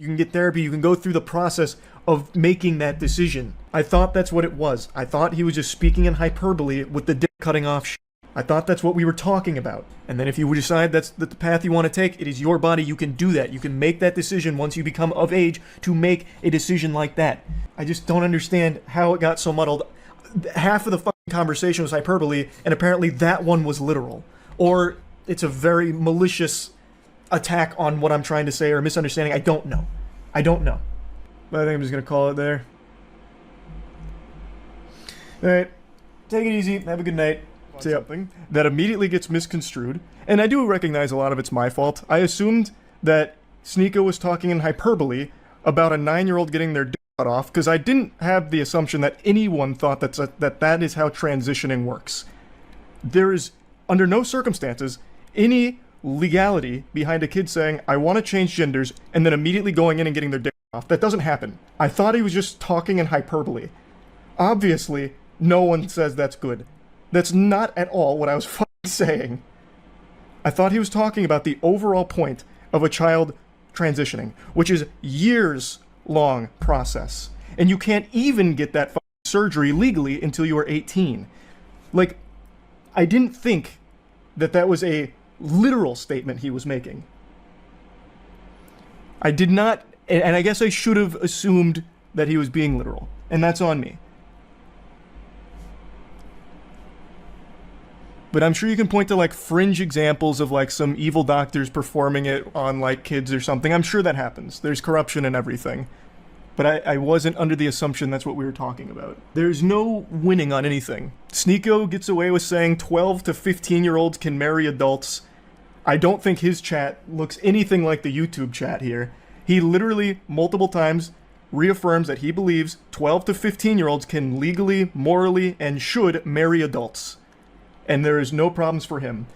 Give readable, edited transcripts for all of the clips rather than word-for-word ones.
You can get therapy. You can go through the process of making that decision. I thought that's what it was. I thought he was just speaking in hyperbole with the dick cutting off shit. I thought that's what we were talking about. And then if you decide that's the path you want to take, it is your body. You can do that. You can make that decision once you become of age to make a decision like that. I just don't understand how it got so muddled. Half of the fucking conversation was hyperbole, and apparently that one was literal. Or it's a very malicious attack on what I'm trying to say or misunderstanding. I don't know. I think I'm just going to call it there. Alright. Take it easy. Have a good night. See something that immediately gets misconstrued. And I do recognize a lot of it's my fault. I assumed that Sneeko was talking in hyperbole about a 9-year-old getting their dick cut off, because I didn't have the assumption that anyone thought that is how transitioning works. There is, under no circumstances, any legality behind a kid saying, I want to change genders, and then immediately going in and getting their dick off. That doesn't happen. I thought he was just talking in hyperbole. Obviously, no one says that's good. That's not at all what I was fucking saying. I thought he was talking about the overall point of a child transitioning, which is years-long process. And you can't even get that fucking surgery legally until you are 18. Like, I didn't think that that was a literal statement he was making. I did not, and I guess I should have assumed that he was being literal. And that's on me. But I'm sure you can point to like fringe examples of like some evil doctors performing it on like kids or something. I'm sure that happens. There's corruption and everything. But I wasn't under the assumption that's what we were talking about. There's no winning on anything. Sneeko gets away with saying 12 to 15-year-olds can marry adults. I don't think his chat looks anything like the YouTube chat here. He literally, multiple times, reaffirms that he believes 12 to 15-year-olds can legally, morally, and should marry adults. And there is no problems for him.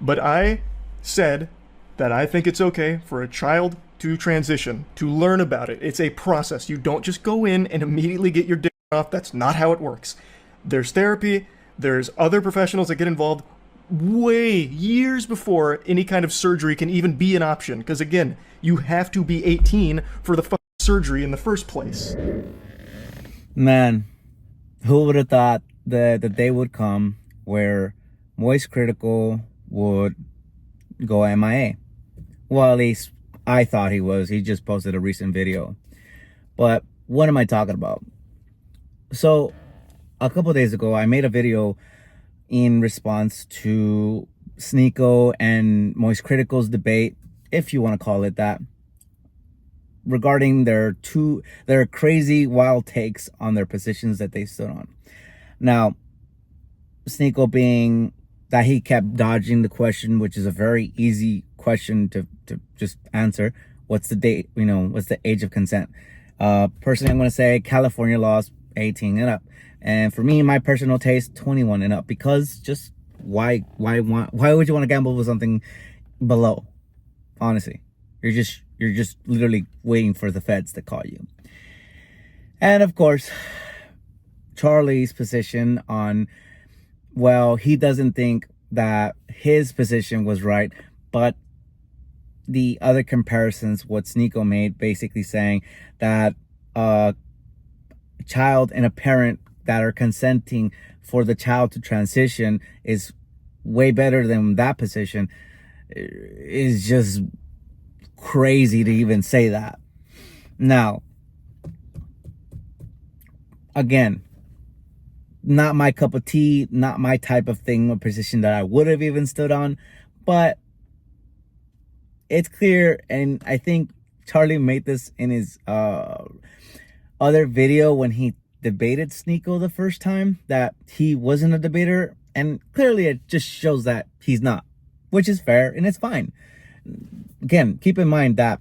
But I said that I think it's okay for a child to transition, to learn about it. It's a process. You don't just go in and immediately get your dick off. That's not how it works. There's therapy. There's other professionals that get involved way years before any kind of surgery can even be an option. Because again, you have to be 18 for the fucking surgery in the first place. Man, who would have thought that the day would come where Moist Critical would go MIA? Well, at least I thought he was. He just posted a recent video. But what am I talking about? So, a couple days ago, I made a video in response to Sneeko and Moist Critical's debate, if you want to call it that, regarding their crazy, wild takes on their positions that they stood on. Now, Sneeko being that he kept dodging the question, which is a very easy question to just answer. What's the date? What's the age of consent? Personally, I'm going to say California laws 18 and up. And for me, my personal taste, 21 and up. Because just why would you want to gamble with something below? Honestly, you're just literally waiting for the feds to call you. And of course, Charlie's position on, well, he doesn't think that his position was right, but the other comparisons, what Sneeko made, basically saying that a child and a parent that are consenting for the child to transition is way better than that position, is just crazy to even say that. Now, again, not my cup of tea, not my type of thing or position that I would have even stood on, but it's clear, and I think Charlie made this in his other video when he debated Sneeko the first time, that he wasn't a debater, and clearly it just shows that he's not, which is fair and it's fine. Again, keep in mind that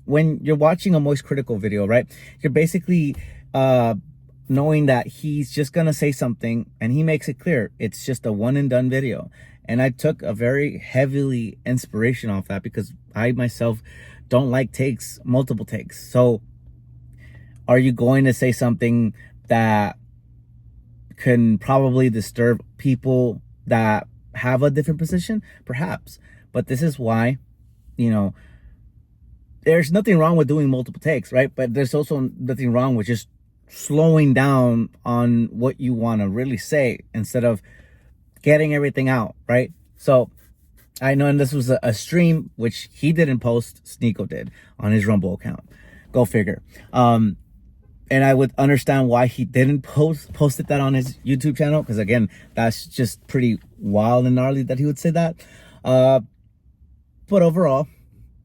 when you're watching a Moist Critical video, right, you're basically knowing that he's just gonna say something, and he makes it clear it's just a one and done video. And I took a very heavily inspiration off that, because I myself don't like multiple takes. So are you going to say something that can probably disturb people that have a different position? Perhaps. But this is why, there's nothing wrong with doing multiple takes, right? But there's also nothing wrong with just slowing down on what you want to really say instead of getting everything out, right? So I know, and this was a stream which he didn't post, Sneeko did on his Rumble account. Go figure. And I would understand why he didn't posted that on his YouTube channel, because again, that's just pretty wild and gnarly that he would say that. But overall,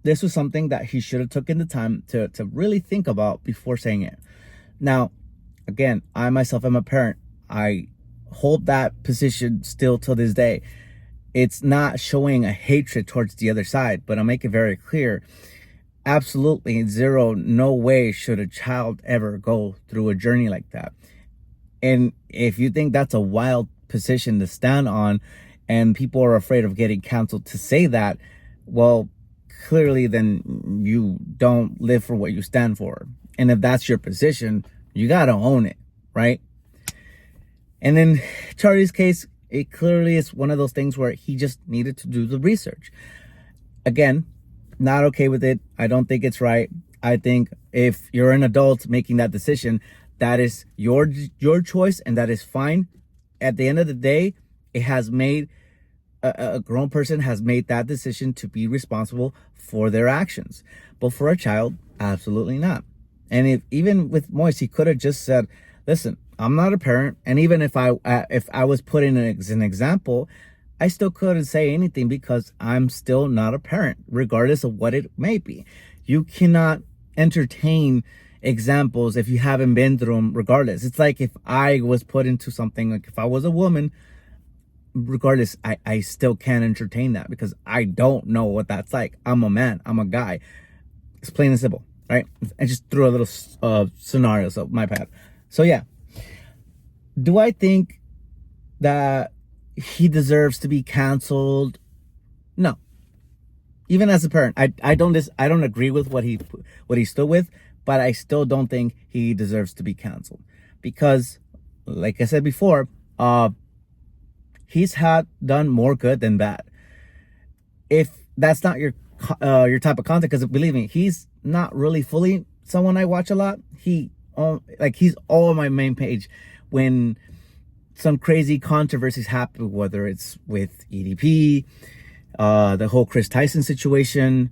this was something that he should have taken the time to really think about before saying it. Now, again, I myself am a parent. I hold that position still till this day. It's not showing a hatred towards the other side, but I'll make it very clear. Absolutely zero, no way should a child ever go through a journey like that. And if you think that's a wild position to stand on and people are afraid of getting canceled to say that, well, clearly then you don't live for what you stand for. And if that's your position, you gotta own it, right? And in Charlie's case, it clearly is one of those things where he just needed to do the research. Again, not okay with it. I don't think it's right. I think if you're an adult making that decision, that is your choice, and that is fine. At the end of the day, it has made a grown person has made that decision to be responsible for their actions. But for a child, absolutely not. And if even with Moise, he could have just said, "Listen, I'm not a parent," and even if I was put in as an example, I still couldn't say anything because I'm still not a parent, regardless of what it may be. You cannot entertain examples if you haven't been through them, regardless. It's like if I was put into something, like if I was a woman, regardless, I still can't entertain that because I don't know what that's like. I'm a man, I'm a guy. It's plain and simple, right? I just threw a little scenario, so my bad. So yeah, do I think that he deserves to be canceled? No. Even as a parent, I don't agree with what he stood with, but I still don't think he deserves to be canceled because, like I said before, he's done more good than bad. If that's not your type of content, because believe me, he's not really fully someone I watch a lot. He's all on my main page when some crazy controversies happen, whether it's with EDP, the whole Chris Tyson situation,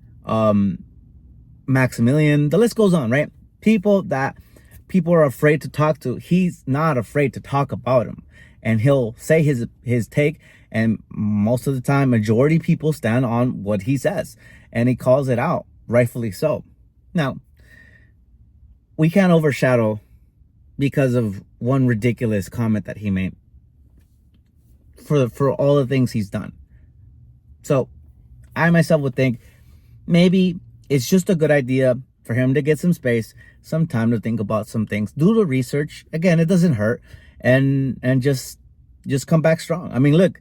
Maximilian, the list goes on, right? People that people are afraid to talk to, he's not afraid to talk about them. And he'll say his take, and most of the time, majority people stand on what he says. And he calls it out, rightfully so. Now, we can't overshadow because of one ridiculous comment that he made for all the things he's done. So I myself would think maybe it's just a good idea for him to get some space, some time to think about some things, do the research. Again, it doesn't hurt, and just come back strong. I mean, look,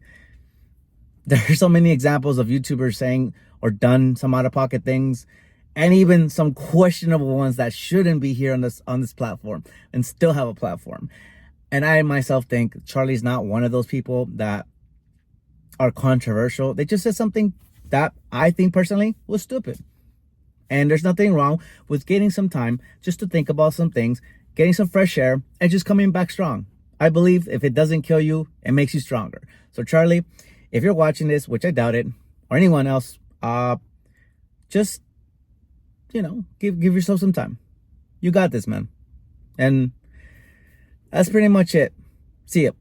there are so many examples of YouTubers saying or done some out of pocket things, and even some questionable ones that shouldn't be here on this platform and still have a platform. And I myself think Charlie's not one of those people that are controversial. They just said something that I think personally was stupid. And there's nothing wrong with getting some time just to think about some things, getting some fresh air, and just coming back strong. I believe if it doesn't kill you, it makes you stronger. So Charlie, if you're watching this, which I doubt it, or anyone else, just, give yourself some time. You got this, man. And that's pretty much it. See ya.